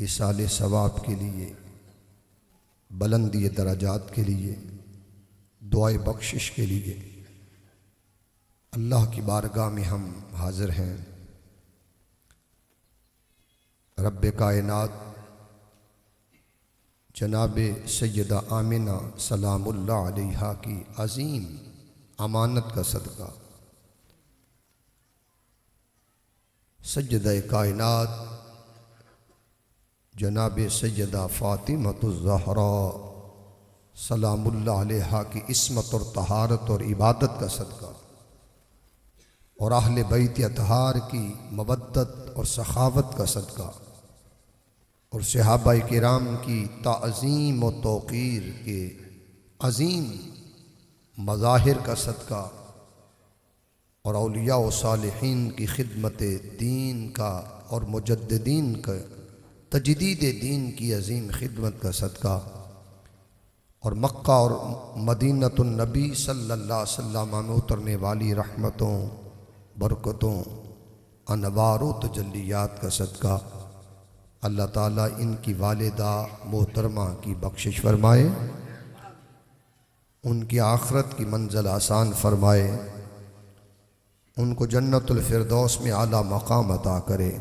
इसाले सवाब के लिए, बुलंदी दराजात के लिए, दुआए बख्शिश के लिए अल्लाह की बारगाह में हम हाज़िर हैं। रब्बे कायनात जनाब सैयदा आमिना सलामुल्लाह अलैहा की अज़ीम अमानत का सदका, सैयदा कायनात जनाब सैयदा फ़ातिमतुज़ ज़हरा सलामुल्लाह अलैहा की इस्मत और तहारत और इबादत का सदका, और अहले बैत अतहार की मवद्दत और सखावत का सदका, और सहाबाए किराम की ताज़ीम और तौक़ीर के अज़ीम मज़ाहिर का सदका, और औलिया व सालिहीन की खिदमत दीन का और मुजद्दिदीन का तजदीद दीन की अज़ीम खिदमत का सदका, और मक्का और मदीनतुन नबी सल्लल्लाहु अलैहि वसल्लम में उतरने वाली रहमतों, बरकतों, अनवार व तजल्लियात का सदका। अल्लाह ताला इनकी वालिदा मोहतरमा की बख्शिश फरमाए, उनकी आखरत की मंज़िल आसान फरमाए, उनको जन्नतुल फिरदौस में आला मकाम अता करे,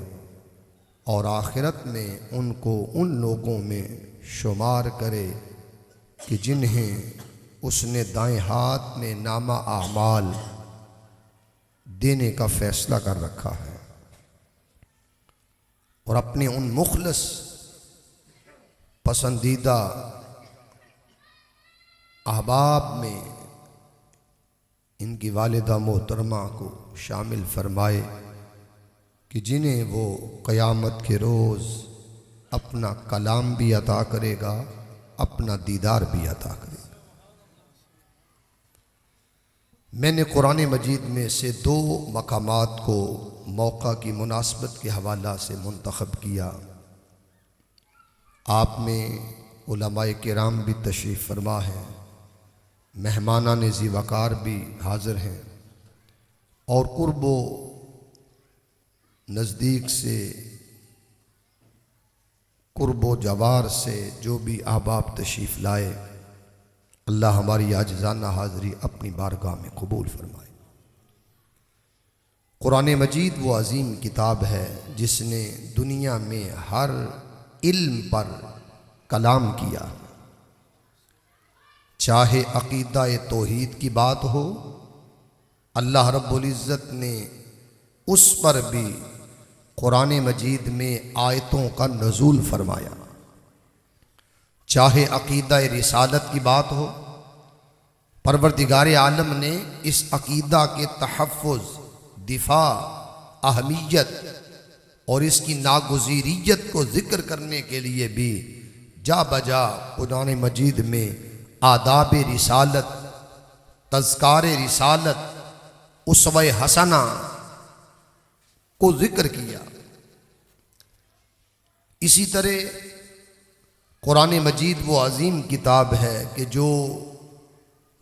और आखिरत में उनको उन लोगों में शुमार करे कि जिन्हें उसने दाएं हाथ में नामा आमाल देने का फ़ैसला कर रखा है, और अपने उन मुखलस पसंदीदा अहबाब में इनकी वालिदा मोहतरमा को शामिल फरमाए कि जिन्हें वो क़यामत के रोज़ अपना कलाम भी अता करेगा, अपना दीदार भी अता करेगा। मैंने कुरान मजीद में से दो मकामात को मौका की मुनासबत के हवाला से मुंतखब किया। आप में उलमाए किराम भी तशरीफ़ फरमा है, मेहमानान ज़ीवकार भी हाज़िर हैं, और कुर्बो नज़दीक से, कुर्बो जवार से जो भी अहबाब तशरीफ़ लाए, अल्लाह हमारी आजिज़ाना हाज़री अपनी बारगाह में कबूल फरमाए। कुरान मजीद वो अज़ीम किताब है जिसने दुनिया में हर इल्म पर कलाम किया, चाहे अक़ीदा तौहीद की बात हो, अल्लाह रब्बुल इज़्ज़त ने उस पर भी कुरान मजीद में आयतों का नज़ूल फरमाया। चाहे अक़ीदा रिसालत की बात हो, परवरदिगार आलम ने इस अक़ीदा के तहफ़्फ़ुज़, दिफा, अहमियत और इसकी नागुज़ीरियत को ज़िक्र करने के लिए भी जा बजा कुरान मजीद में आदाब रिसालत, तज़कार रिसालत, उसवे हसना को ज़िक्र किया। इसी तरह कुरान मजीद वो अज़ीम किताब है कि जो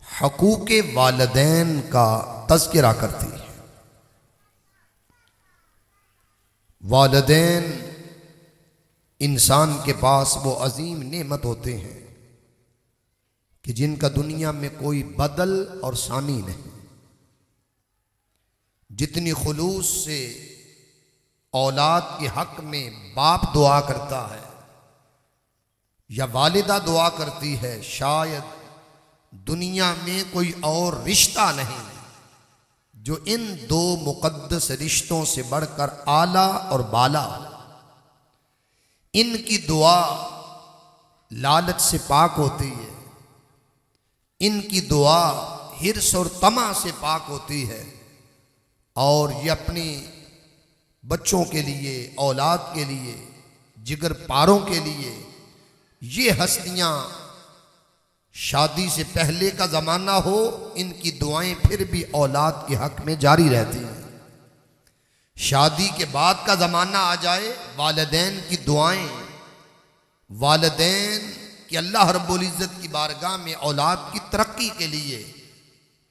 हक़ूक़े वालिदैन का तज़किरा करती है। वालिदैन इंसान के पास वो अज़ीम नेमत होते हैं कि जिनका दुनिया में कोई बदल और सानी नहीं। जितनी खुलूस से औलाद के हक़ में बाप दुआ करता है या वालिदा दुआ करती है, शायद दुनिया में कोई और रिश्ता नहीं जो इन दो मुक़द्दस रिश्तों से बढ़कर आला और बाला। इनकी दुआ लालच से पाक होती है, इनकी दुआ हिर्स और तमा से पाक होती है, और ये अपनी बच्चों के लिए, औलाद के लिए, जिगर पारों के लिए, ये हस्तियाँ शादी से पहले का ज़माना हो, इनकी दुआएं फिर भी औलाद के हक़ में जारी रहती हैं। शादी के बाद का ज़माना आ जाए, वालिदैन की दुआएं, वालिदैन कि अल्लाह रब्बुल इज़्ज़त की बारगाह में औलाद की तरक्की के लिए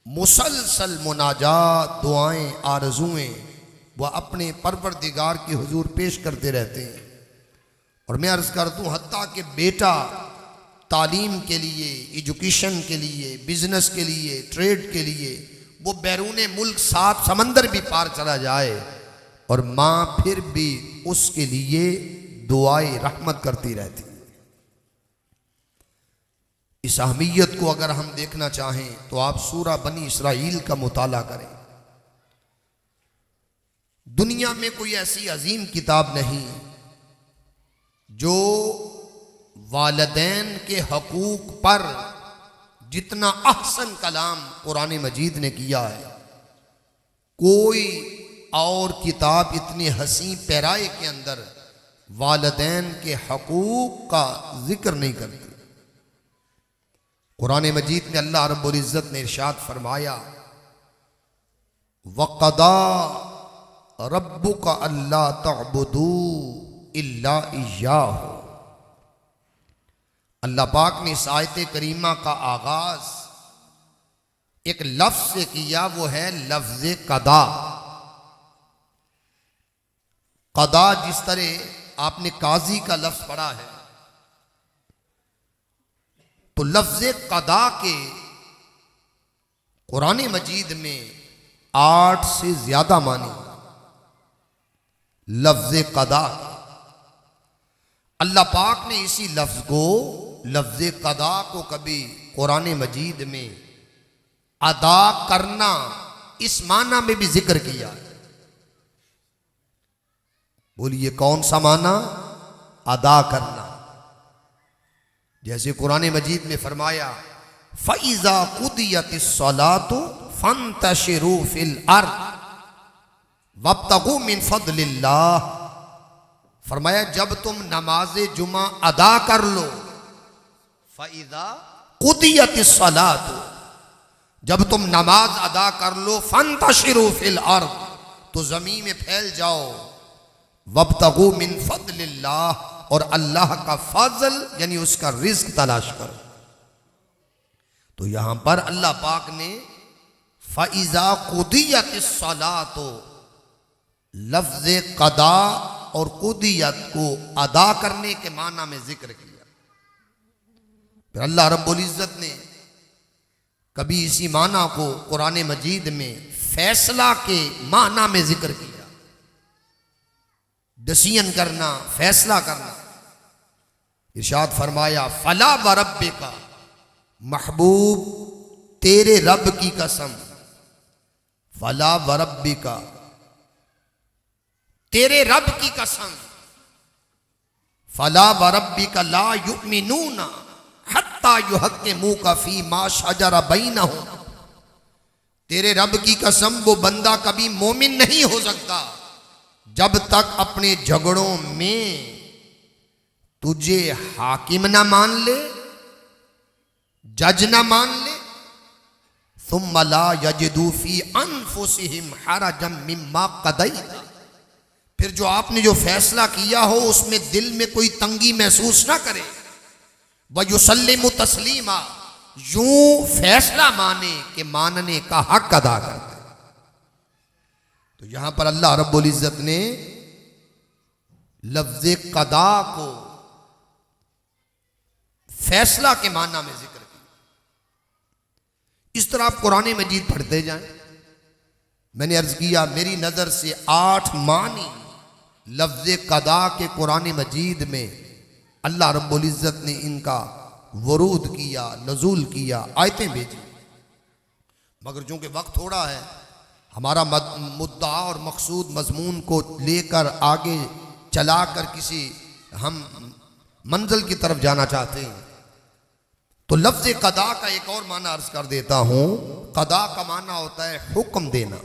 मुसलसल मुनाजात, दुआएं, आरज़ुएँ वह अपने परवरदिगार के हुजूर पेश करते रहते हैं। और मैं अर्ज कर दूं हत्ता कि बेटा तालीम के लिए, एजुकेशन के लिए, बिजनेस के लिए, ट्रेड के लिए वो बैरून मुल्क 7 समंदर भी पार चला जाए और माँ फिर भी उसके लिए दुआए रहमत करती रहती। इस अहमियत को अगर हम देखना चाहें तो आप सूरा बनी इसराइल का मुताला करें। दुनिया में कोई ऐसी अजीम किताब नहीं जो वालिदैन के हकूक पर जितना अहसन कलाम कुरान मजीद ने किया है, कोई और किताब इतनी हसी पैराए के अंदर वालिदैन के हकूक का जिक्र नहीं करती। कुरान मजीद में अल्लाह रब्बुल इज़्ज़त ने इरशाद फरमाया, वक़दा रब्बुका अल्ला तअबुदू इल्ला इय्याहु। अल्लाह पाक ने इस आयत करीमा का आगाज एक लफ्ज से किया, वो है लफ्ज कदा। कदा जिस तरह आपने काजी का लफ्ज पढ़ा है, तो लफ्ज कदा के कुरान मजीद में 8 से ज्यादा मानी। लफ्ज कदा, अल्लाह पाक ने इसी लफ्ज को, लफ्ज कदा को कभी कुरान मजीद में अदा करना इस माना में भी जिक्र किया। बोलिए कौन सा माना? अदा करना। जैसे कुरान मजीद में फरमाया, फ़इज़ा क़ुदियतिस सलातु फ़ंतशिरू फ़िल अर्ज़ वब्तगू मिन फ़ज़लिल्लाह। फरमाया जब तुम नमाज जुमा अदा कर लो, फ़इज़ा क़ुदियतिस सलातु, जब तुम नमाज अदा कर लो, फ़ंतशिरू फ़िल अर्ज़, तो ज़मीन में फैल जाओ, वब्तगू मिन फ़ज़लिल्लाह, और अल्लाह का फजल यानी उसका रिज्क तलाश करो। तो यहां पर अल्लाह पाक ने फ़इज़ा क़ुदियतिस सलातो लफ्ज कदा और क़ुदियत को अदा करने के माना में जिक्र किया। फिर अल्लाह रब्बुल इज़्ज़त ने कभी इसी माना को कुरान मजीद में फैसला के माना में जिक्र किया। डिसीजन करना, फैसला करना। इरशाद फरमाया, फला व रब्बिका, महबूब तेरे रब की कसम, फला व रब्बिका, तेरे रब की कसम, फला व रब्बिका ला युमिनूना हत्ता युहक्किमूका फी मा शजरा बैनहुम। तेरे रब की कसम, वो बंदा कभी मोमिन नहीं हो सकता जब तक अपने झगड़ों में तुझे हाकिम ना मान ले, जज ना मान ले। सुम्मा ला यजिदू फी अनफुसिहिम हरजम मिम्मा क़दैता, फिर जो आपने जो फैसला किया हो उसमें दिल में कोई तंगी महसूस ना करे। व युसल्लिमु तस्लीमा, यूं फैसला माने कि मानने का हक अदा करते। तो यहां पर अल्लाह रब्बुल इज़्ज़त ने लफ्ज़ कदा को फैसला के माना में जिक्र किया। इस तरह आप कुरान मजीद पढ़ते जाएं। मैंने अर्ज किया, मेरी नजर से 8 मानी लफ्ज़ कदा के कुरान मजीद में अल्लाह रब्बुल इज़्ज़त ने इनका वरूद किया, नज़ूल किया, आयतें भेजी। मगर चूंकि वक्त थोड़ा है, हमारा मुद्दा और मकसूद मजमून को लेकर आगे चलाकर किसी हम मंजिल की तरफ जाना चाहते हैं, तो लफ्ज़ कदा का एक और माना अर्ज कर देता हूं। कदा का माना होता है हुक्म देना,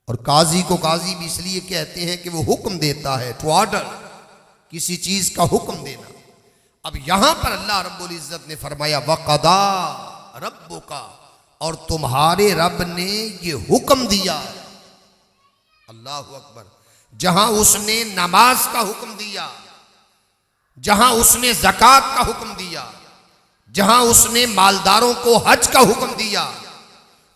और काजी को काजी भी इसलिए कहते हैं कि वो हुक्म देता है, टू ऑर्डर, किसी चीज का हुक्म देना। अब यहां पर अल्लाह रब्बुल इज़्ज़त ने फरमाया, वक़दा रब्बुका, और तुम्हारे रब ने ये हुक्म दिया। अल्लाह अकबर। जहां उसने नमाज का हुक्म दिया, जहां उसने ज़कात का हुक्म दिया, जहां उसने मालदारों को हज का हुक्म दिया,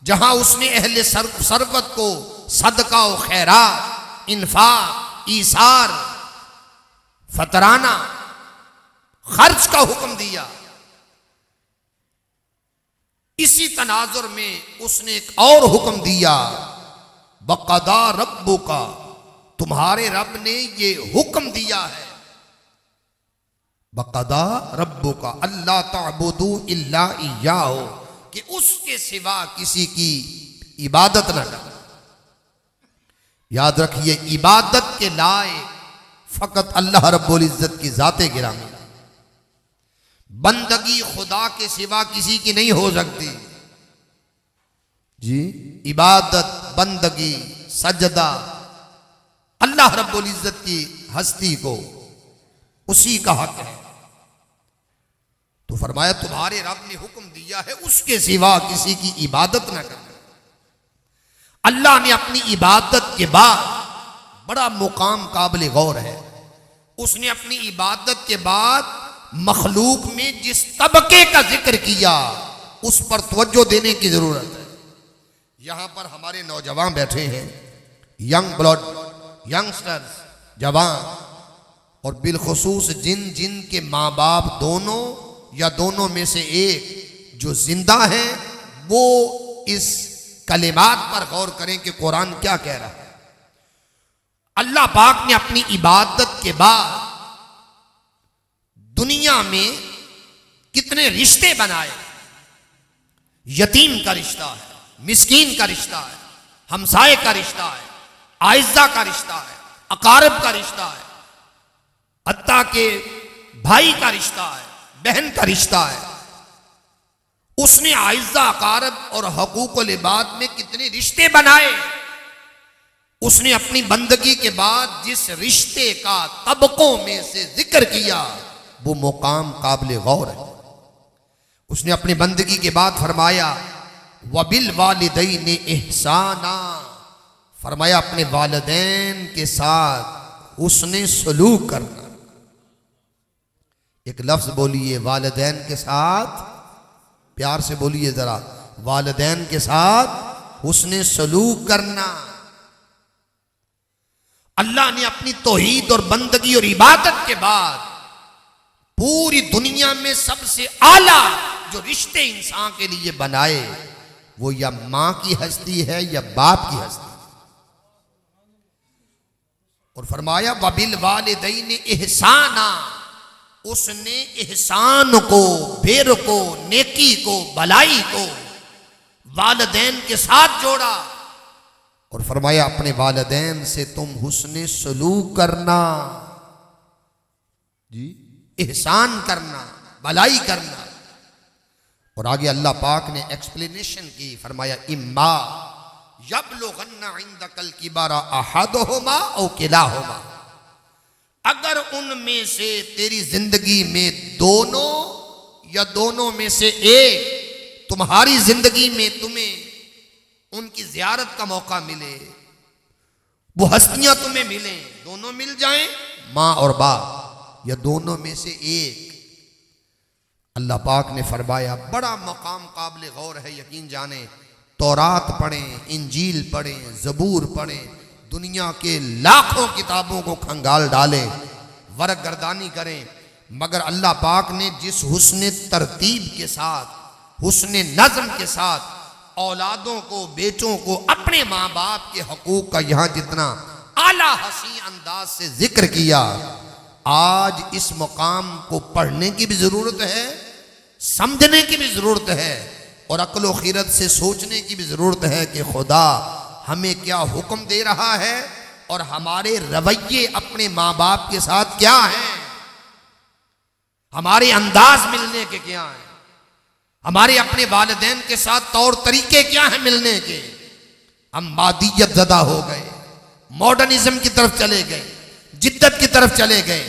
जहां उसने अहले सरवत को सदका और खैरात, इन्फाक, ईसार फतराना, खर्च का हुक्म दिया। इसी तनाजुर में उसने एक और हुक्म दिया, बक़दा रब्बु का, तुम्हारे रब ने ये हुक्म दिया है, बक़दा रब्बु का अल्लाह ताबुदू इल्ला इय्याहु, कि उसके सिवा किसी की इबादत न कर। याद रखिए, इबादत के लायक फकत अल्लाह रब्बुल इज्जत की जाते गिरामी, बंदगी खुदा के सिवा किसी की नहीं हो सकती जी। इबादत, बंदगी, सजदा अल्लाह रब्बुल इज्जत की हस्ती को, उसी का हक है। तो फरमाया तुम्हारे रब ने हुक्म दिया है उसके सिवा किसी की इबादत ना करना। अल्लाह ने अपनी इबादत के बाद, बड़ा मुकाम काबिल गौर है, उसने अपनी इबादत के बाद मखलूक में जिस तबके का जिक्र किया उस पर तवज्जो देने की जरूरत है। यहां पर हमारे नौजवान बैठे हैं, यंग ब्लड, यंगस्टर्स, जवान, और बिलखुसूस जिन के माँ बाप दोनों या दोनों में से एक जो जिंदा है, वो इस कलिमात पर गौर करें कि कुरान क्या कह रहा है। अल्लाह पाक ने अपनी इबादत के बाद दुनिया में कितने रिश्ते बनाए। यतीम का रिश्ता है, मिस्कीन का रिश्ता है, हमसाये का रिश्ता है, आइज़ा का रिश्ता है, अकारब का रिश्ता है, हत्ता के भाई का रिश्ता है, बहन का रिश्ता है। उसने आइज़ा, अकारब और हकूक़ुल इबाद में कितने रिश्ते बनाए। उसने अपनी बंदगी के बाद जिस रिश्ते का तबकों में से जिक्र किया वो मुकाम काबिल गौर है। उसने अपनी बंदगी के बाद फरमाया वबिल वालिदैन इहसाना, फरमाया अपने वालिदैन के साथ उसने सलूक करना। एक लफ्ज बोलिए, वालिदैन के साथ, प्यार से बोलिए जरा, वालिदैन के साथ उसने सलूक करना। अल्लाह ने अपनी तौहीद और बंदगी और इबादत के बाद पूरी दुनिया में सबसे आला जो रिश्ते इंसान के लिए बनाए वो या मां की हस्ती है या बाप की हस्ती। और फरमाया वबिल वालिदैन इहसाना, उसने एहसान को, बेर को, नेकी को, भलाई को वालिदैन के साथ जोड़ा। और फरमाया अपने वालिदैन से तुम हुस्ने सलूक करना जी, एहसान करना, भलाई करना। और आगे अल्लाह पाक ने एक्सप्लेनेशन की, फरमाया इम्मा यबलुगन्ना इंदकल किबारा अहदुहुमा औ किलाहुमा, अगर उनमें से तेरी जिंदगी में दोनों या दोनों में से एक, तुम्हारी जिंदगी में तुम्हें उनकी जियारत का मौका मिले, वो हस्तियां तुम्हें मिलें, दोनों मिल जाएं, मां और बाप या दोनों में से एक। अल्लाह पाक ने फरमाया बड़ा मकाम काबिल गौर है, यकीन जाने, तौरात पढ़ें, इंजील पढ़ें, ज़बूर पढ़ें, दुनिया के लाखों किताबों को खंगाल डालें, वर्क गर्दानी करें, मगर अल्लाह पाक ने जिस हुस्न तरतीब के साथ, हुस्न नज़्म के साथ औलादों को, बेटों को अपने माँ बाप के हकूक़ का यहाँ जितना आला हसी अंदाज से जिक्र किया, आज इस मकाम को पढ़ने की भी ज़रूरत है, समझने की भी ज़रूरत है, और अक्ल व खीरत से सोचने की भी ज़रूरत है कि खुदा हमें क्या हुक्म दे रहा है और हमारे रवैये अपने माँ बाप के साथ क्या हैं, हमारे अंदाज मिलने के क्या हैं, हमारे अपने वालिदैन के साथ तौर तरीके क्या हैं मिलने के। हम मादियत ज़दा हो गए, मॉडर्निज्म की तरफ चले गए, जिद्दत की तरफ चले गए,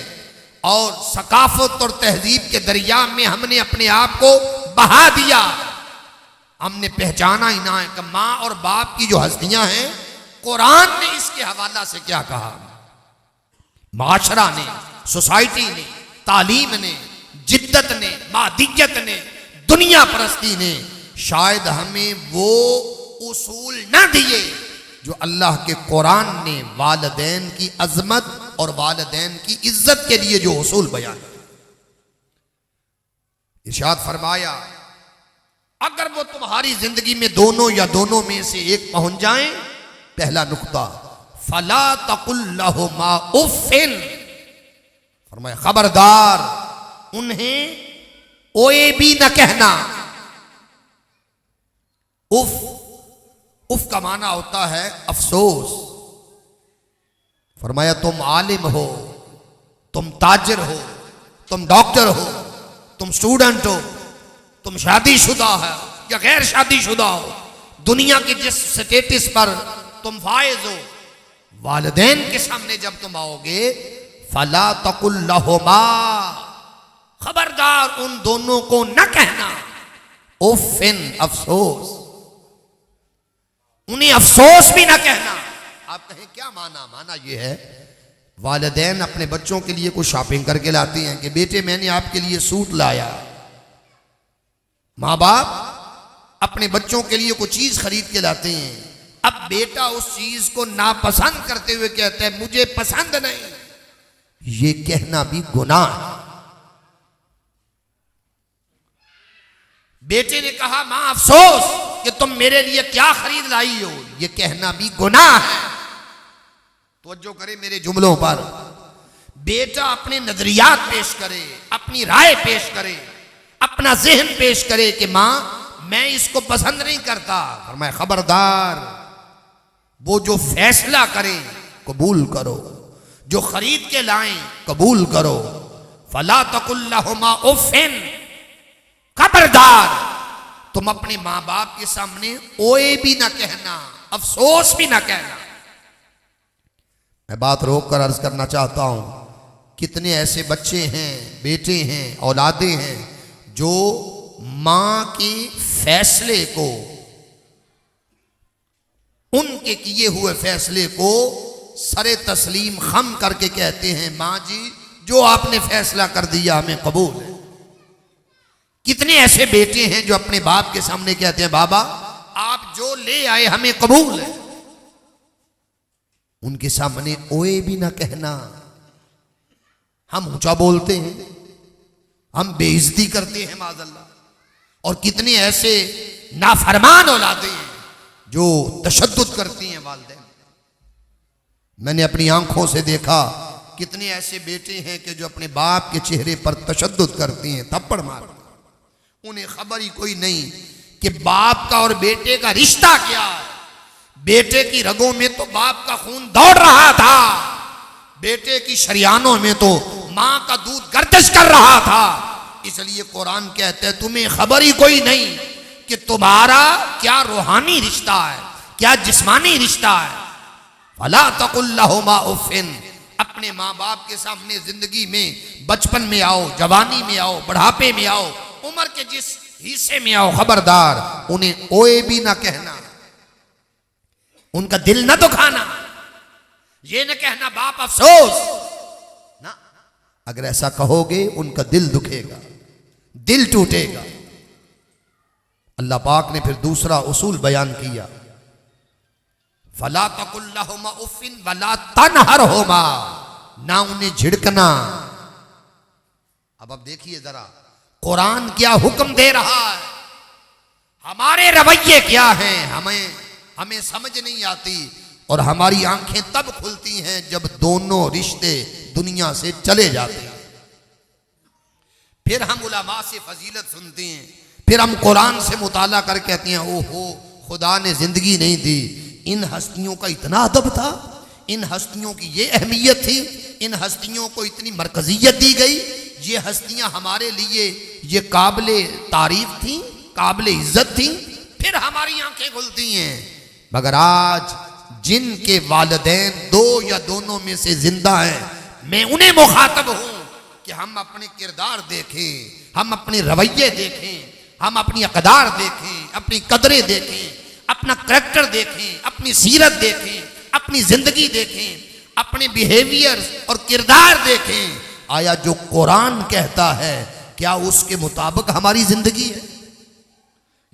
और सकाफत और तहजीब के दरिया में हमने अपने आप को बहा दिया। हमने पहचाना ही ना है कि माँ और बाप की जो हस्तियां हैं, कुरान ने इसके हवाला से क्या कहा, माशरा ने, सोसाइटी ने, तालीम ने, जिद्दत ने, मादियत ने, दुनिया परस्ती ने शायद हमें वो उसूल न दिए जो अल्लाह के कुरान ने वालिदैन की अजमत और वालिदैन की इज्जत के लिए जो उसूल बयान किया। इरशाद फरमाया, अगर वो तुम्हारी जिंदगी में दोनों या दोनों में से एक पहुंच जाएं, पहला नुक्ता, फला तकुल लहुमा उफ़िन, फरमाया खबरदार उन्हें ओए भी न कहना। उफ, उफ का माना होता है अफसोस। फरमाया तुम आलिम हो, तुम ताजिर हो, तुम डॉक्टर हो, तुम स्टूडेंट हो, तुम शादीशुदा है या गैर शादीशुदा हो, दुनिया के जिस स्टेटस पर तुम फायज हो, वालिदैन के सामने जब तुम आओगे, फला तकुल लहुमा, खबरदार उन दोनों को न कहना उफ़िन, अफसोस, उन्हें अफसोस भी ना कहना। आप कहें क्या माना? माना यह है, वालिदैन अपने बच्चों के लिए कुछ शॉपिंग करके लाती हैं कि बेटे मैंने आपके लिए सूट लाया। माँ बाप अपने बच्चों के लिए कोई चीज खरीद के लाते हैं। अब बेटा उस चीज को नापसंद करते हुए कहता है मुझे पसंद नहीं, ये कहना भी गुनाह है। बेटे ने कहा मां अफसोस कि तुम मेरे लिए क्या खरीद लाई हो, ये कहना भी गुनाह है। तवज्जो करे मेरे जुमलों पर। बेटा अपने नजरियात पेश करे, अपनी राय पेश करे, अपना जहन पेश करे कि मां मैं इसको पसंद नहीं करता, और मैं खबरदार वो जो फैसला करे कबूल करो, जो खरीद के लाएं कबूल करो। फला तकुल लहुमा उफ़िन, खबरदार तुम अपने मां बाप के सामने ओए भी ना कहना, अफसोस भी ना कहना। मैं बात रोक कर अर्ज करना चाहता हूं, कितने ऐसे बच्चे हैं, बेटे हैं, औलादे हैं जो मां के फैसले को, उनके किए हुए फैसले को सरे तस्लीम खम करके कहते हैं मां जी जो आपने फैसला कर दिया हमें कबूल है। कितने ऐसे बेटे हैं जो अपने बाप के सामने कहते हैं बाबा आप जो ले आए हमें कबूल है। उनके सामने ओए भी ना कहना। हम ऊंचा बोलते हैं, हम बेइज्जती करते हैं माज़अल्लाह। और कितने ऐसे नाफरमान औलादे हैं जो तशद्दुद करती हैं वालिदैन। मैंने अपनी आंखों से देखा कितने ऐसे बेटे हैं कि जो अपने बाप के चेहरे पर तशद्दुद करती हैं, थप्पड़ मारती हैं। उन्हें खबर ही कोई नहीं कि बाप का और बेटे का रिश्ता क्या है। बेटे की रगों में तो बाप का खून दौड़ रहा था, बेटे की शरियानों में तो मां का दूध गर्दिश कर रहा था। इसलिए कुरान कहते हैं तुम्हें खबर ही कोई नहीं कि तुम्हारा क्या रूहानी रिश्ता है, क्या जिस्मानी रिश्ता है। फला तकुल लहुमा उफ़िन, अपने माँ बाप के सामने जिंदगी में बचपन में आओ, जवानी में आओ, बुढ़ापे में आओ, उम्र के जिस हिस्से में आओ, खबरदार उन्हें ओए भी ना कहना, उनका दिल ना दुखाना। ये न कहना बाप अफसोस ना, अगर ऐसा कहोगे उनका दिल दुखेगा, दिल टूटेगा। अल्लाह पाक ने फिर दूसरा उसूल बयान किया, फला तकुल लहुमा उफ़िन वला तनहरहुमा, ना उन्हें झिड़कना। अब देखिए जरा कुरान क्या हुक्म दे रहा है, हमारे रवैये क्या हैं हमें समझ नहीं आती। और हमारी आंखें तब खुलती हैं जब दोनों रिश्ते दुनिया से चले जाते हैं। फिर हम उलमा से फजीलत सुनते हैं, फिर हम कुरान से मुताला कर कहते हैं ओहो खुदा ने जिंदगी नहीं दी, इन हस्तियों का इतना अदब था, इन हस्तियों की ये अहमियत थी, इन हस्तियों को इतनी मरकजियत दी गई, ये हस्तियां हमारे लिए ये काबिले तारीफ थी, काबिले इज्जत थी। फिर हमारी आंखें खुलती हैं। मगर आज जिनके वालिदैन दो या दोनों में से जिंदा हैं, मैं उन्हें मुखातब हूं कि हम अपने किरदार देखें, हम अपने रवैये देखें, हम अपनी अक़दार देखें, अपनी कदरें देखें, अपना करैक्टर देखें, अपनी सीरत देखें, अपनी जिंदगी देखें, अपने बिहेवियर और किरदार देखें। आया जो कुरान कहता है क्या उसके मुताबिक हमारी जिंदगी है,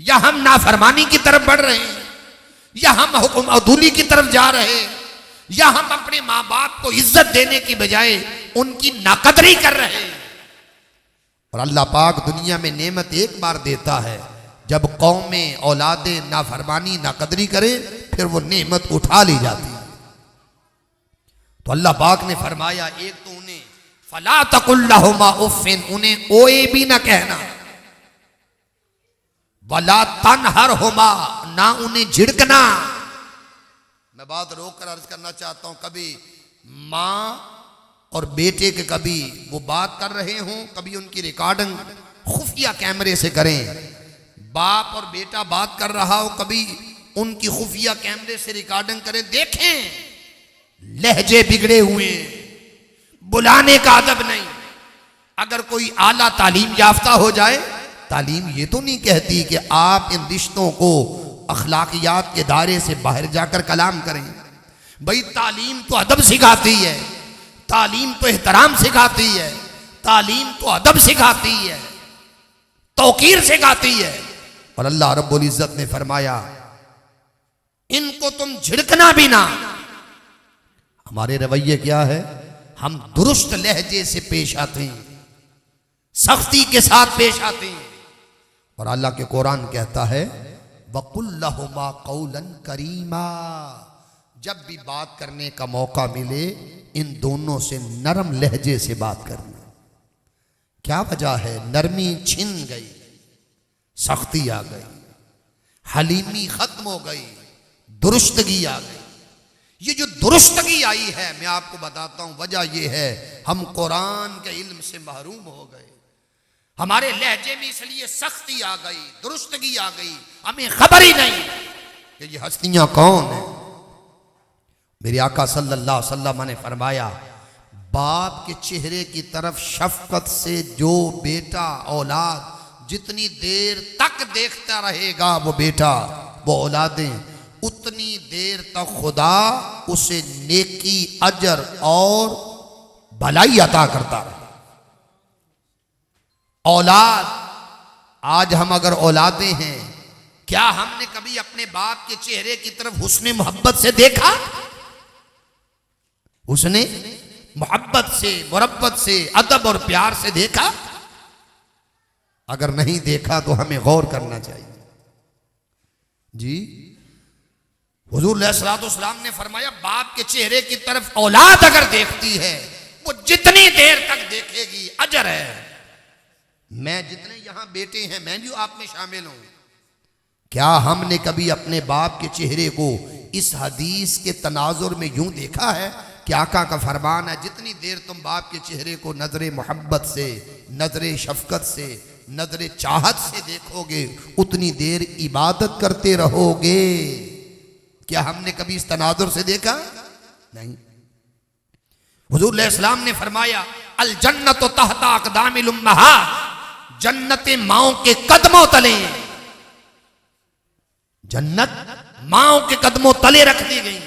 या हम नाफरमानी की तरफ बढ़ रहे हैं, या हम हुक्म अदूली की तरफ जा रहे हैं, या हम अपने माँ बाप को इज्जत देने की बजाय उनकी नाकदरी कर रहे हैं। और अल्लाह पाक दुनिया में नेमत एक बार देता है, जब कौमें औलादें नाफरमानी नाकदरी करें फिर वो नेमत उठा ली जाती है। तो अल्लाह पाक ने फरमाया, एक तो उन्हें फला तकुल्लहुमा उफ़्फ़िन, उन्हें ओए भी ना कहना, वला तनहरहुमा, ना उन्हें झिड़कना। मैं बात रोक कर अर्ज करना चाहता हूं, कभी माँ और बेटे के कभी वो बात कर रहे हों, कभी उनकी रिकॉर्डिंग खुफिया कैमरे से करें। बाप और बेटा बात कर रहा हो, कभी उनकी खुफिया कैमरे से रिकॉर्डिंग करें, देखें लहजे बिगड़े हुए, बुलाने का अदब नहीं। अगर कोई आला तालीम याफ्ता हो जाए, तालीम ये तो नहीं कहती कि आप इन रिश्तों को अखलाकियात के दायरे से बाहर जाकर कलाम करें। भाई तालीम तो अदब सिखाती है, तालीम तो एहतराम सिखाती है, तालीम तो अदब सिखाती है, तौकीर सिखाती है। और अल्लाह रब्बुल इज्जत ने फरमाया, इनको तुम झिड़कना भी ना। हमारे रवैये क्या है? हम दुरुस्त लहजे से पेश आते हैं, सख्ती के साथ पेश आते हैं। और अल्लाह के कुरान कहता है, वकुल्लहुमा कौलन करीमा, जब भी बात करने का मौका मिले इन दोनों से नरम लहजे से बात करना। क्या वजह है? नरमी छिन गई, सख्ती आ गई, हलीमी खत्म हो गई, दुरुस्तगी आ गई। ये जो दुरुस्तगी आई है, मैं आपको बताता हूं वजह यह है, हम कुरान के इल्म से महरूम हो गए। हमारे लहजे में इसलिए सख्ती आ गई, दुरुस्तगी आ गई, हमें खबर ही नहीं कि ये हस्तियां कौन है। मेरे आका सल्लल्लाहु अलैहि वसल्लम ने फरमाया, बाप के चेहरे की तरफ शफकत से जो बेटा औलाद जितनी देर तक देखता रहेगा, वो बेटा वो औलादें, उतनी देर तक खुदा उसे नेकी, अजर और भलाई अता करता रहे। औलाद, आज हम अगर औलादें हैं, क्या हमने कभी अपने बाप के चेहरे की तरफ हुस्ने मोहब्बत से देखा? हुस्ने मोहब्बत से, मुरब्बत से, अदब और प्यार से देखा? अगर नहीं देखा तो हमें गौर करना चाहिए। जी, हुजूर अलैहिस्सलाम ने फरमाया, बाप के चेहरे की तरफ औलाद अगर देखती है, वो जितनी देर तक देखेगी अजर है। मैं जितने यहां बेटे हैं, मैं भी आप में शामिल हूं। क्या हमने कभी अपने बाप के चेहरे को इस हदीस के तनाजुर में यूं देखा है कि आका का फरमान है, जितनी देर तुम बाप के चेहरे को नजरे मोहब्बत से, नजरे शफकत से, नजरे चाहत से देखोगे, उतनी देर इबादत करते रहोगे। क्या हमने कभी इस तनाजुर से देखा? नहीं। हुजूर अलैहिस्सलाम ने फरमाया, अल जन्नतु तहता अक़दामिल उम्महात, जन्नतें माओं के कदमों तले, जन्नत माओं के कदमों तले रख दी गई।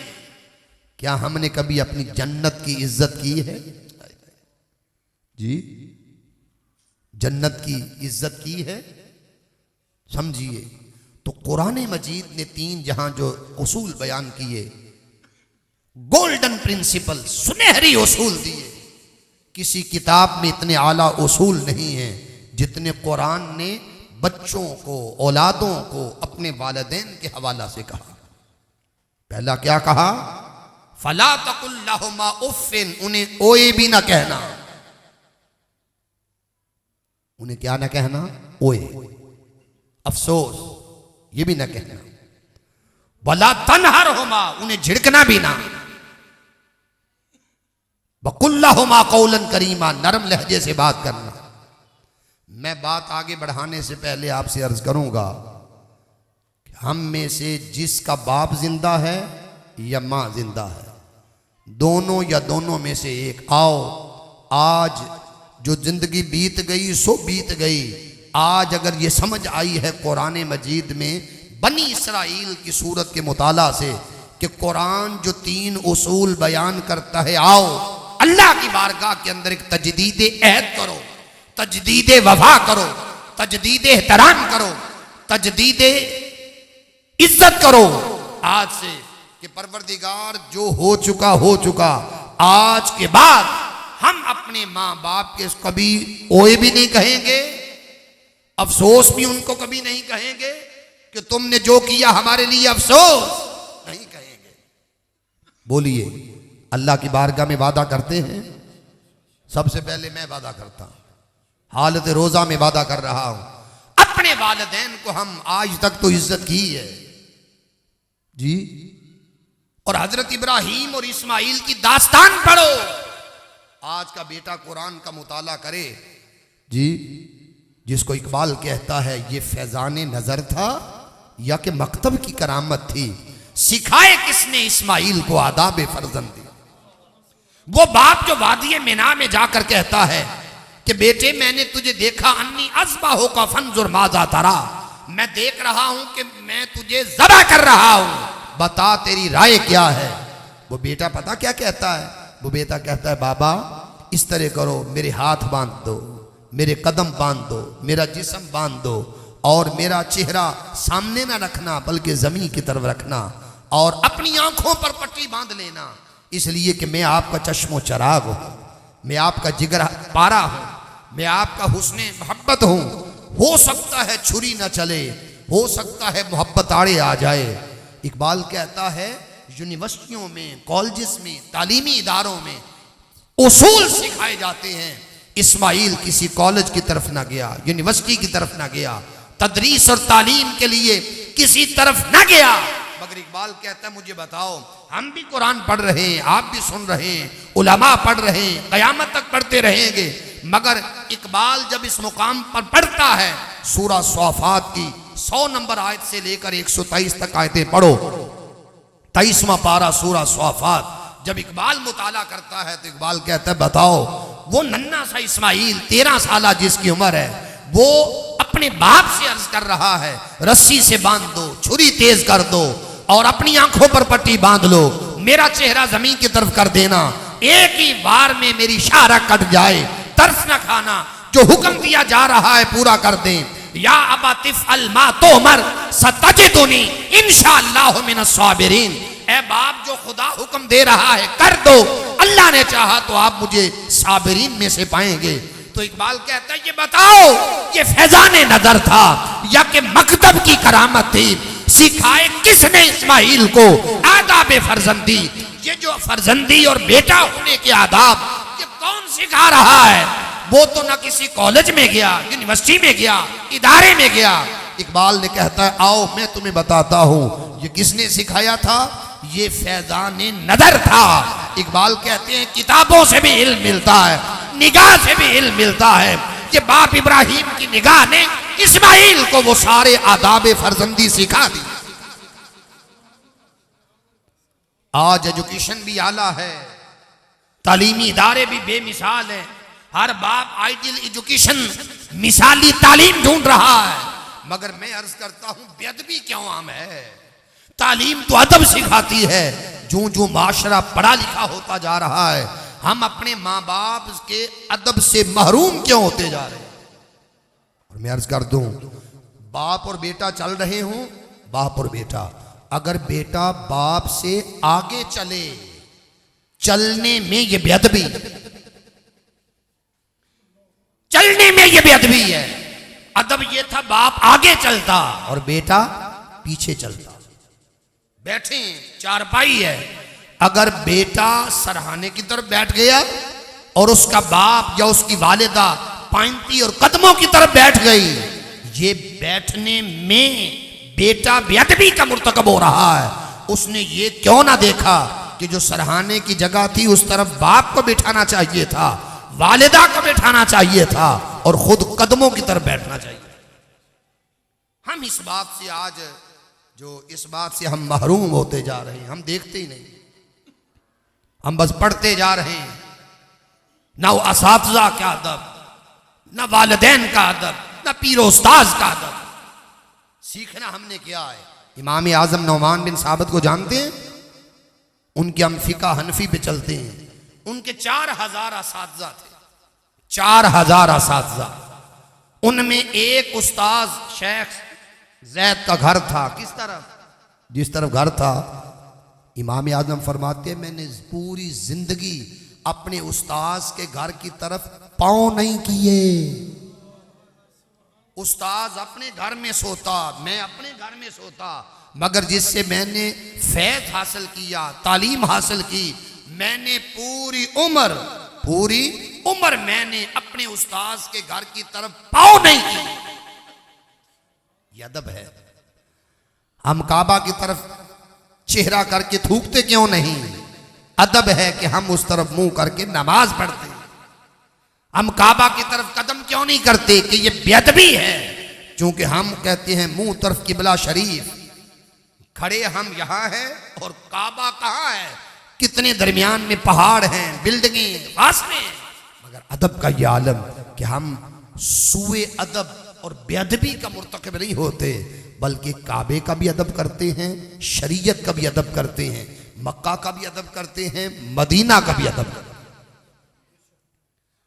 क्या हमने कभी अपनी जन्नत की इज्जत की है? जी, जन्नत की इज्जत की है? समझिए, तो कुरान मजीद ने तीन जहां जो उसूल बयान किए, गोल्डन प्रिंसिपल, सुनहरी उसूल दिए। किसी किताब में इतने आला उसूल नहीं हैं जितने कुरान ने बच्चों को, औलादों को अपने वालिदैन के हवाला से कहा। पहला क्या कहा? फला तकुल्लहुमा उफ़्फ़िन, उन्हें ओए भी ना कहना। उन्हें क्या ना कहना? ओए, अफसोस, ये भी ना कहना। वला तनहरहुमा, उन्हें झिड़कना भी ना। वकुल्लहुमा कौलन करीमा, नरम लहजे से बात करना। मैं बात आगे बढ़ाने से पहले आपसे अर्ज करूंगा, हम में से जिसका बाप जिंदा है या मां जिंदा है, दोनों या दोनों में से एक, आओ आज जो जिंदगी बीत गई सो बीत गई। आज अगर ये समझ आई है कुरान मजीद में बनी इसराइल की सूरत के मुताला से कि कुरान जो तीन उसूल बयान करता है, आओ अल्लाह की बारगाह के अंदर एक तजदीद अहद करो, तजदीद वफा करो, तजदीद एहतराम करो, तजदीद इज्जत करो। आज से कि परवरदिगार जो हो चुका, आज के बाद हम अपने माँ बाप के कभी ओए भी नहीं कहेंगे, अफसोस भी उनको कभी नहीं कहेंगे कि तुमने जो किया हमारे लिए अफसोस नहीं कहेंगे। बोलिए, अल्लाह की बारगाह में वादा करते हैं? सबसे पहले मैं वादा करता हूं, हालत रोजा में वादा कर रहा हूं। अपने वालिदैन को हम आज तक तो इज्जत की है जी, और हजरत इब्राहीम और इस्माइल की दास्तान पढ़ो। आज का बेटा कुरान का मुताला करे जी, जिसको इकबाल कहता है ये फैजाने नजर था या कि मकतब की करामत थी, सिखाए किसने इस्माइल को आदाब फर्जंदी। वो बाप जो वादी मिना में जाकर कहता है कि बेटे मैंने तुझे देखा, अन्नी अज़बा हो का फंजुर माजा तरा, मैं देख रहा हूं कि मैं तुझे ज़बह कर रहा हूं, बता तेरी राय क्या है। वो बेटा पता क्या कहता है? वो बेटा कहता है बाबा इस तरह करो, मेरे हाथ बांध दो, मेरे कदम बांध दो, मेरा जिस्म बांध दो, और मेरा चेहरा सामने ना रखना बल्कि जमीन की तरफ रखना, और अपनी आंखों पर पट्टी बांध लेना, इसलिए कि मैं आपका चश्मो चराग हूं, मैं आपका जिगर पारा हूं, मैं आपका हुस्ने मोहब्बत हूं। हो सकता है छुरी न चले, हो सकता है मोहब्बत आड़े आ जाए। इकबाल कहता है यूनिवर्सिटियों में, कॉलेजेस में, तालीमी इदारों में उसूल सिखाए जाते हैं। इस्माइल किसी कॉलेज की तरफ ना गया, यूनिवर्सिटी की तरफ ना गया, तदरीस और तालीम के लिए किसी तरफ ना गया, मगर इकबाल कहता है मुझे बताओ, हम भी कुरान पढ़ रहे हैं, आप भी सुन रहे हैं, उलमा पढ़ रहे हैं, कयामत तक पढ़ते रहेंगे, मगर इकबाल जब इस मुकाम पर पढ़ता है, सूरा स्वाफात की 100 नंबर आयत से लेकर 123 तक आयतें पढ़ो, 23वां पारा सूरा स्वाफात, जब इकबाल मुताला करता है तो इकबाल कहता है बताओ, वो नन्ना सा इस्माइल 13 साल जिसकी उम्र है, वो अपने बाप से अर्ज कर रहा है रस्सी से बांध दो, छुरी तेज कर दो, और अपनी आंखों पर पट्टी बांध लो, मेरा चेहरा जमीन की तरफ कर देना, एक ही बार में मेरी शाहरा कट जाए, तरस न खाना, जो हुक्म दिया जा रहा है पूरा कर दें। या अबा तिफ़अल मा तुमर सतजिदुनी इंशाअल्लाहु मिनस साबिरीन, ए बाप जो खुदा हुक्म दे रहा है कर दो, अल्लाह ने चाहा तो आप मुझे साबिरीन में से पाएंगे। तो इकबाल कहता है ये बताओ, ये फैजाने नजर था या कि मकतब की करामत थी, सिखाए किसने इस्माइल को आदाब फर्जंदी। ये जो फर्जंदी और बेटा होने के आदाब ये कौन सिखा रहा है? वो तो ना किसी कॉलेज में गया, यूनिवर्सिटी में गया, इदारे में गया। इकबाल ने कहता है आओ मैं तुम्हें बताता हूं ये किसने सिखाया था, ये फैजाने नजर था। इकबाल कहते हैं किताबों से भी इल्म मिलता है, निगाह से भी इल्म मिलता है। कि बाप इब्राहिम की निगाह ने इस्माइल को वो सारे आदाब फर्जंदी सिखा दी। आज एजुकेशन भी आला है, तालीमी इदारे भी बेमिसाल है, हर बाप आइडियल एजुकेशन मिसाली तालीम ढूंढ रहा है, मगर मैं अर्ज करता हूं बेअदबी क्यों आम है? तालीम तो अदब सिखाती है। जो जो माशरा पढ़ा लिखा होता जा रहा है, हम अपने माँ बाप के अदब से महरूम क्यों होते जा रहे हैं? और मैं अर्ज कर दूं, बाप और बेटा चल रहे हों, बाप और बेटा, अगर बेटा बाप से आगे चले, चलने में ये बेअदबी, चलने में ये बेअदबी है। अदब ये था बाप आगे चलता और बेटा पीछे चलता। बैठे चारपाई है, अगर बेटा सरहाने की तरफ बैठ गया और उसका बाप या उसकी वालिदा पांती और कदमों की तरफ बैठ गई, ये बैठने में बेटा बेअदबी का मुर्तकब हो रहा है। उसने ये क्यों ना देखा कि जो सरहाने की जगह थी उस तरफ बाप को बिठाना चाहिए था, वालिदा को बिठाना चाहिए था, और खुद कदमों की तरफ बैठना चाहिए। हम इस बात से आज इस बात से हम महरूम होते जा रहे हैं, हम देखते ही नहीं, हम बस पढ़ते जा रहे हैं। ना वो असातिज़ा का अदब, ना वालिदैन का अदब, ना पीर उस्ताद का अदब। सीखना हमने क्या है? इमाम आजम नौमान बिन साबित को जानते हैं? उनके हम फिका हनफी पे चलते हैं। उनके 4000 असातिज़ा थे, 4000 असातिज़ा। उनमें एक उस्ताद शेख जैद का घर था। किस तरफ? जिस तरफ घर था इमाम आजम फरमाते हैं मैंने पूरी जिंदगी अपने उस्ताद के घर की तरफ पाँव नहीं किए। उस्ताद अपने घर में सोता, मैं अपने घर में सोता, मगर जिससे मैंने फैज़ हासिल किया, तालीम हासिल की, मैंने पूरी उम्र मैंने अपने उस्ताद के घर की तरफ पाँव नहीं की। ये अदब है। हम काबा की तरफ चेहरा करके थूकते क्यों नहीं? अदब है कि हम उस तरफ मुंह करके नमाज पढ़ते। हम काबा की तरफ कदम क्यों नहीं करते? कि ये बेअदबी है। क्योंकि हम कहते हैं मुंह तरफ किबला शरीफ, खड़े हम यहां हैं और काबा कहां है? कितने दरमियान में पहाड़ हैं, बिल्डिंगें, फासले। मगर अदब का ये आलम कि हम सुए अदब और बेअदबी का मुर्तकिब नहीं होते, बल्कि काबे का भी अदब करते हैं, शरीयत का भी अदब करते हैं, मक्का का भी अदब करते हैं, मदीना का भी अदब करते हैं,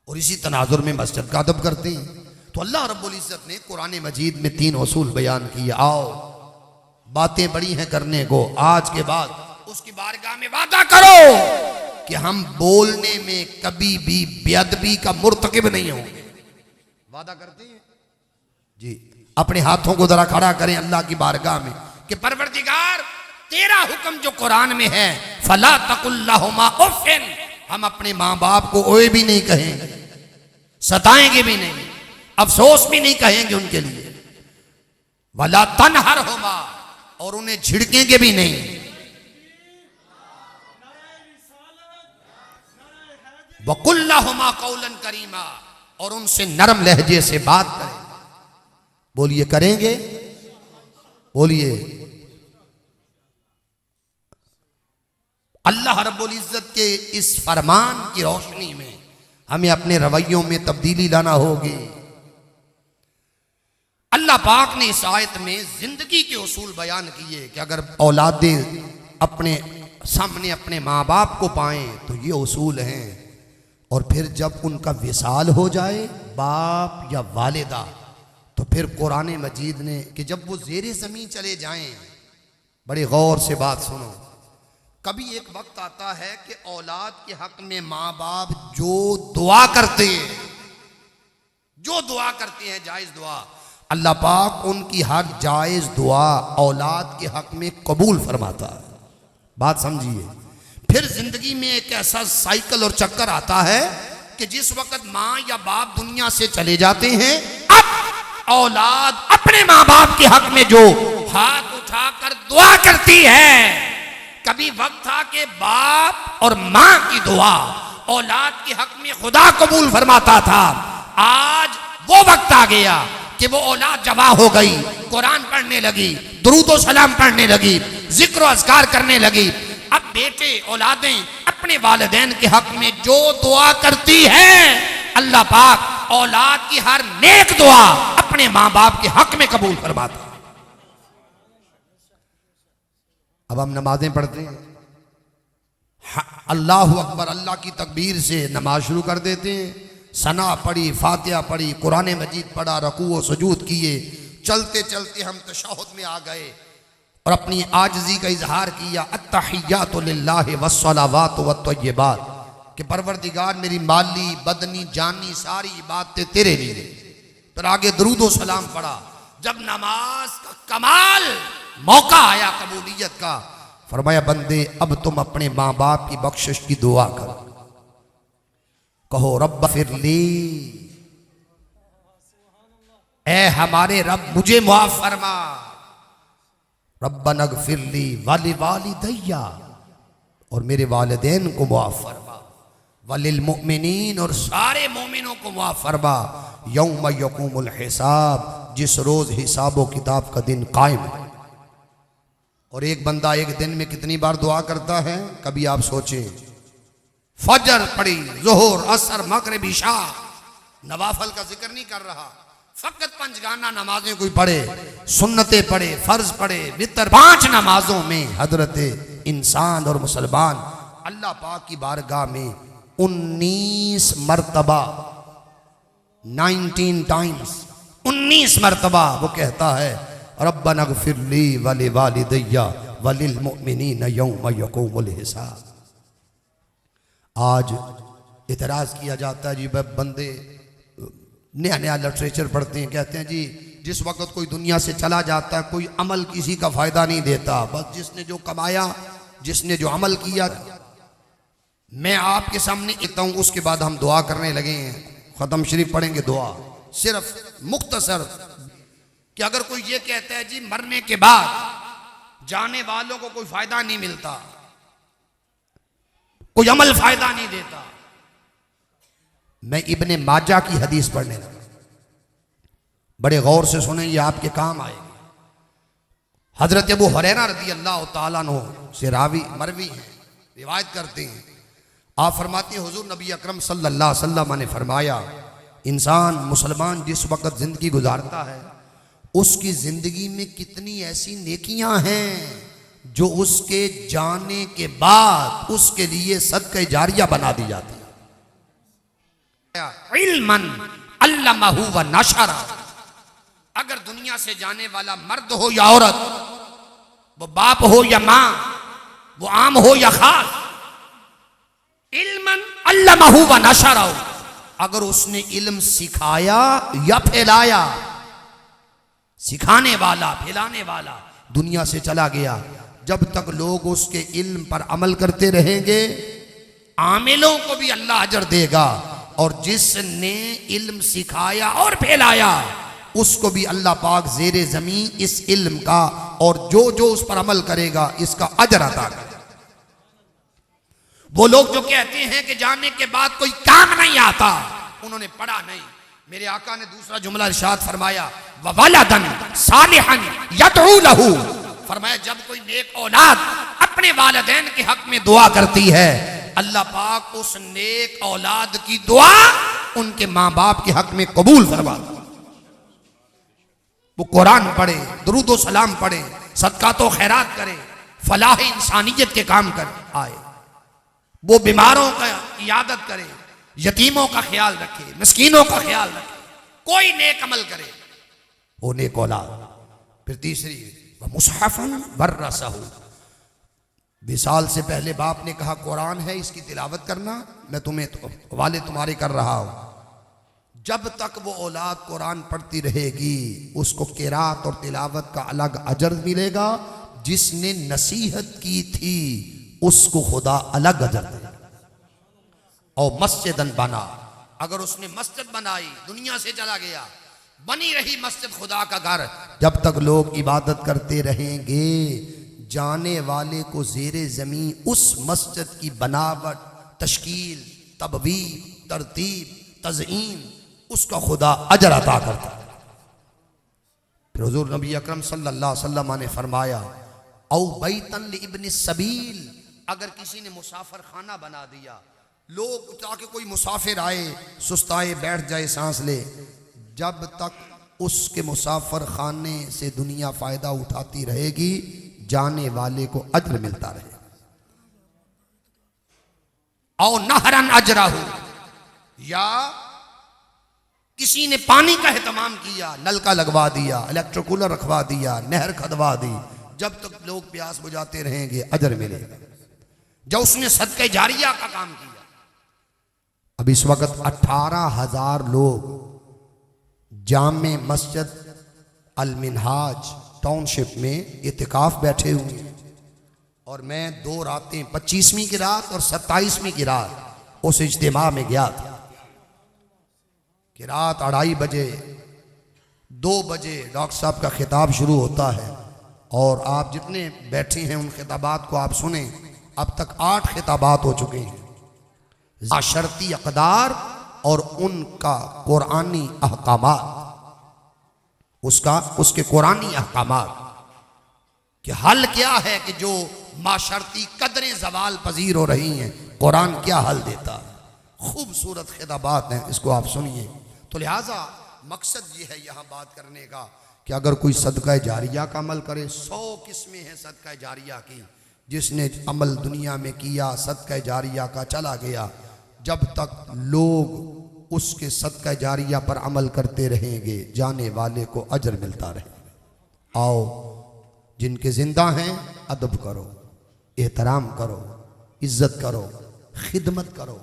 और इसी तनाजुर में मस्जिद का अदब करते हैं। तो अल्लाह रब्बुल इज्जत ने कुरान मजीद में 3 उसूल बयान किए। आओ, बातें बड़ी हैं करने को, आज के बाद उसकी बारगाह में वादा करो कि हम बोलने में कभी भी बेअदबी का मुर्तकिब नहीं होंगे। वादा करते हैं जी। अपने हाथों को जरा खड़ा करें अल्लाह की बारगाह में कि परवरदिगार तेरा हुक्म जो कुरान में है, फला तकुल्लहुमा उफ़िन, हम अपने माँ बाप को ओए भी नहीं कहेंगे, सताएंगे भी नहीं, अफसोस भी नहीं कहेंगे उनके लिए। वला तनहरहुमा, और उन्हें झिड़केंगे भी नहीं। वकुल्लहुमा कौलन करीमा, और उनसे नरम लहजे से बात करें। बोलिए करेंगे? बोलिए। अल्लाह रब्बुल इज्जत के इस फरमान की रोशनी में हमें अपने रवैयों में तब्दीली लाना होगी। अल्लाह पाक ने इस आयत में जिंदगी के उसूल बयान किए कि अगर औलादें अपने सामने अपने माँ बाप को पाएं तो ये उसूल हैं, और फिर जब उनका विसाल हो जाए बाप या वालिदा, तो फिर कुरान मजीद ने कि जब वो ज़ेरे ज़मीन चले जाएं, बड़े गौर से बात सुनो, कभी एक वक्त आता है कि औलाद के हक में माँ बाप जो दुआ करते हैं, जायज़ दुआ, अल्लाह पाक उनकी हर जायज़ दुआ औलाद के हक में कबूल फरमाता है। बात समझिए। फिर जिंदगी में एक ऐसा साइकिल और चक्कर आता है कि जिस वक्त माँ या बाप दुनिया से चले जाते हैं, अब औलाद अपने माँ बाप के हक में जो हाथ उठाकर दुआ करती है। कभी वक्त था कि बाप और माँ की दुआ औलाद के हक में खुदा कबूल फरमाता था। आज वो वक्त आ गया कि वो औलाद जवां हो गई, कुरान पढ़ने लगी, दुरूद व सलाम पढ़ने लगी, जिक्र व अज़कार करने लगी। अब बेटे औलादें अपने वालिदैन के हक में जो दुआ करती है, अल्लाह पाक औलाद की हर नेक दुआ अपने माँ बाप के हक में कबूल फरमाता। अब हम नमाजें पढ़ते हैं, अल्लाह अकबर, अल्लाह की तकबीर से नमाज शुरू कर देते हैं। सना पढ़ी, फातिहा पढ़ी, कुरान मजीद पढ़ा, रकू व सुजूद किए, चलते चलते हम तशहुद में आ गए और अपनी आजिज़ी का इजहार किया। अत्तहिय्यातु लिल्लाहि वस्सलावातु वत्तय्यिबात, कि परवरदिगार मेरी माली बदनी जानी सारी इबादतें तेरे लिए। फिर आगे दुरूद व सलाम पढ़ा। जब नमाज का कमाल मौका आया कबूलियत का, फरमाया बंदे अब तुम अपने माँ बाप की बख्शिश की दुआ करो। कहो रब्ब फिरली, ए हमारे रब मुझे मुआफ फरमा। रब्बना गफिरली वाली वालिदैया, और मेरे वालिदैन को मुआफ फरमा। वलिल मुमिनीन, और सारे मोमिनों को मुआफ फरमा। यौम यक़ूमुल हिसाब, जिस रोज हिसाब व किताब का दिन कायम है। और एक बंदा एक दिन में कितनी बार दुआ करता है? कभी आप सोचें। फजर पढ़ी, ज़ोहर, असर, मगरिब, इशा, नवाफल का जिक्र नहीं कर रहा, फकत पंचगाना नमाजें कोई पढ़े, सुन्नतें पढ़े, फर्ज पढ़े, वितर 5 नमाजों में हजरत इंसान और मुसलमान अल्लाह पाक की बारगाह में 19 मरतबा, 19 टाइम्स, 19 मरतबा वो कहता है रब्बना गफिरली वली वालिदैया वलिल मुमिनीन यौम यक़ूमुल हिसाब। आज इतराज़ किया जाता है जी, बंदे नया नया लिटरेचर पढ़ते हैं, कहते हैं जी जिस वक्त कोई दुनिया से चला जाता है कोई अमल किसी का फ़ायदा नहीं देता, बस जिसने जो कमाया, जिसने जो अमल किया। मैं आपके सामने इतना हूँ, उसके बाद हम दुआ करने लगे हैं, ख़त्म शरीफ पढ़ेंगे दुआ, सिर्फ मुख्तसर कि अगर कोई ये कहता है जी मरने के बाद जाने वालों को कोई फ़ायदा नहीं मिलता, कोई अमल फ़ायदा नहीं देता। मैं इब्ने माजा की हदीस पढ़ने लगा, बड़े गौर से सुने, ये आपके काम आएगी। हजरत अबू हुरैरा रज़ी अल्लाह तआला अन्हु से रावी मरवी हैं, रिवायत करते हैं, आप फरमाते हैं हुजूर नबी अकरम सल्लल्लाहु अलैहि वसल्लम ने फरमाया, इंसान मुसलमान जिस वक्त ज़िंदगी गुजारता है उसकी ज़िंदगी में कितनी ऐसी नेकियां हैं जो उसके जाने के बाद उसके लिए सदक़े जारिया बना दी जाती है। इल्मन अल्लमहु व नशरा, अगर दुनिया से जाने वाला मर्द हो या औरत, वो बाप हो या मां, वो आम हो या खास, इल्मन अल्लमहु व नशरा, अगर उसने इल्म सिखाया या फैलाया, सिखाने वाला फैलाने वाला दुनिया से चला गया, जब तक लोग उसके इल्म पर अमल करते रहेंगे आमिलों को भी अल्लाह अजर देगा, और जिसने इल्म सिखाया और फैलाया उसको भी अल्लाह पाक ज़ेरे ज़मीन इस इल्म का और जो जो उस पर अमल करेगा इसका अजर अता करेगा। वो लोग जो कहते हैं कि जाने के बाद कोई काम नहीं आता, उन्होंने पढ़ा नहीं। मेरे आका ने दूसरा जुमला इरशाद फरमाया, ववलदन सालिहन यदऊ लहू, फरमाया जब कोई नेक औलाद अपने वालिदैन के हक में दुआ करती है, अल्लाह पाक उस नेक औलाद की दुआ उनके माँ बाप के हक में कबूल फरमाता। वो कुरान पढ़े, दुरूद व सलाम पढ़े, सदका तो खैरात करे, फलाह इंसानियत के काम कर आए, वो बीमारों का इयादत करे, यतीमों का ख्याल रखे, मिस्कीनों का ख्याल रखे, कोई नेक अमल करे, वो नेक औलाद। फिर तीसरी मुसहफन वर्रसहु, 20 साल से पहले बाप ने कहा कुरान है इसकी तिलावत करना, मैं तुम्हें वाले तुम्हारे कर रहा हूं। जब तक वो औलाद कुरान पढ़ती रहेगी उसको किरात और तिलावत का अलग अजर मिलेगा, जिसने नसीहत की थी उसको खुदा अलग अजर देगा। और मस्जिदन बना, अगर उसने मस्जिद बनाई, दुनिया से चला गया, बनी रही मस्जिद खुदा का घर, जब तक लोग इबादत करते रहेंगे जाने वाले को ज़ेरे ज़मीन उस मस्जिद की बनावट, तश्कील, तबवीब, तरतीब, तज़ईन, उसका खुदा अजर अता करता है। फिर हुजूर नबी अकरम सल्लल्लाहु अलैहि वसल्लम ने फरमाया, औ बैतन लिइब्न सबील, अगर किसी ने मुसाफिर खाना बना दिया, लोग ताकि कोई मुसाफिर आए सुस्ताए बैठ जाए सांस ले, जब तक उसके मुसाफिर खाने से दुनिया फ़ायदा उठाती रहेगी जाने वाले को अज्र मिलता रहेगा। और नहरन अजराहु, या किसी ने पानी का एहतमाम किया, नलका लगवा दिया, इलेक्ट्रिक कूलर रखवा दिया, नहर खदवा दी, जब तक लोग प्यास बुझाते रहेंगे अजर मिलेगा। जब उसने सदका जारिया का काम किया, अब इस वक्त 18,000 लोग जामे मस्जिद अल मिनहाज टाउनशिप में इतिकाफ बैठे हुए, और मैं 2 रातें 25वीं की रात और 27वीं की रात उस इज्तिमा में गया था कि रात 2:30 बजे 2 बजे डॉक्टर साहब का खिताब शुरू होता है, और आप जितने बैठे हैं उन खिताबात को आप सुने। अब तक 8 खिताबात हो चुके हैं, शर्ती अक़दार और उनका कुरानी अहकामात, उसके कुरानी अहकामात कि हल क्या है, कि जो माशर्ती कदरें जवाल पजीर हो रही हैं, कुरान क्या हल देता है। खूबसूरत खिताबात हैं, इसको आप सुनिए। तो लिहाजा मकसद ये है यहाँ बात करने का कि अगर कोई सदका जारिया का अमल करे, 100 किस्में हैं सदका जारिया की, जिसने अमल दुनिया में किया सदका जारिया का चला गया, जब तक लोग उसके सदका जारिया पर अमल करते रहेंगे जाने वाले को अजर मिलता रहेगा। आओ जिनके जिंदा हैं अदब करो, एहतराम करो, इज्जत करो, खिदमत करो।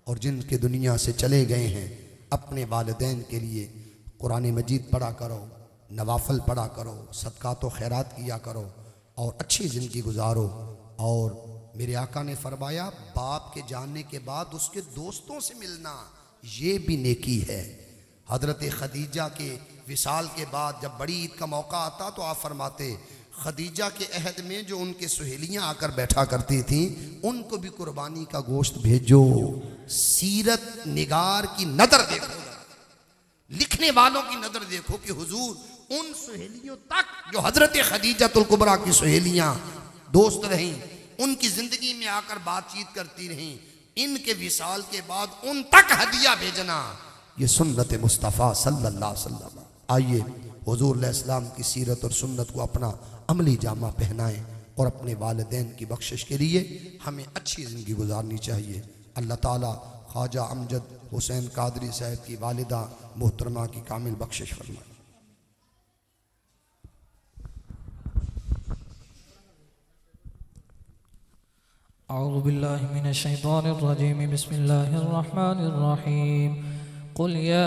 और जिनके दुनिया से चले गए हैं अपने वालिदैन के लिए कुरान मजीद पढ़ा करो, नवाफल पढ़ा करो, सदक़ात व खैरात किया करो और अच्छी ज़िंदगी गुजारो। और मेरे आका ने फरमाया बाप के जानने के बाद उसके दोस्तों से मिलना ये भी नेकी है। हज़रत खदीजा के विसाल के बाद जब बड़ी ईद का मौका आता तो आप फरमाते खदीजा के अहद में जो उनके सहेलियाँ आकर बैठा करती थीं उनको भी कुर्बानी का गोश्त भेजो। सीरत निगार की नज़र देखो, लिखने वालों की नज़र देखो कि हुजूर उन सहेलियों तक जो हज़रत खदीजतुल कुबरा की सहेलियाँ दोस्त रहीं, उनकी ज़िंदगी में आकर बातचीत करती रहीं, इनके विसाल के बाद उन तक हदिया भेजना ये सुन्नत मुस्तफ़ा सल्लल्लाहु अलैहि वसल्लम। आइए हुजूर अलैहिस्सलाम की सीरत और सुन्नत को अपना अमली जामा पहनाएं और अपने वालिदैन की बख्शिश के लिए हमें अच्छी ज़िंदगी गुजारनी चाहिए। अल्लाह ताला ख्वाजा अमजद हुसैन कादरी साहब की वालिदा मोहतरमा की कामिल बख्शिश फरमाए। अऊज़ु बिल्लाहि मिनश शैतानिर रजीम, बिस्मिल्लाहिर रहमानिर रहीम। कुल या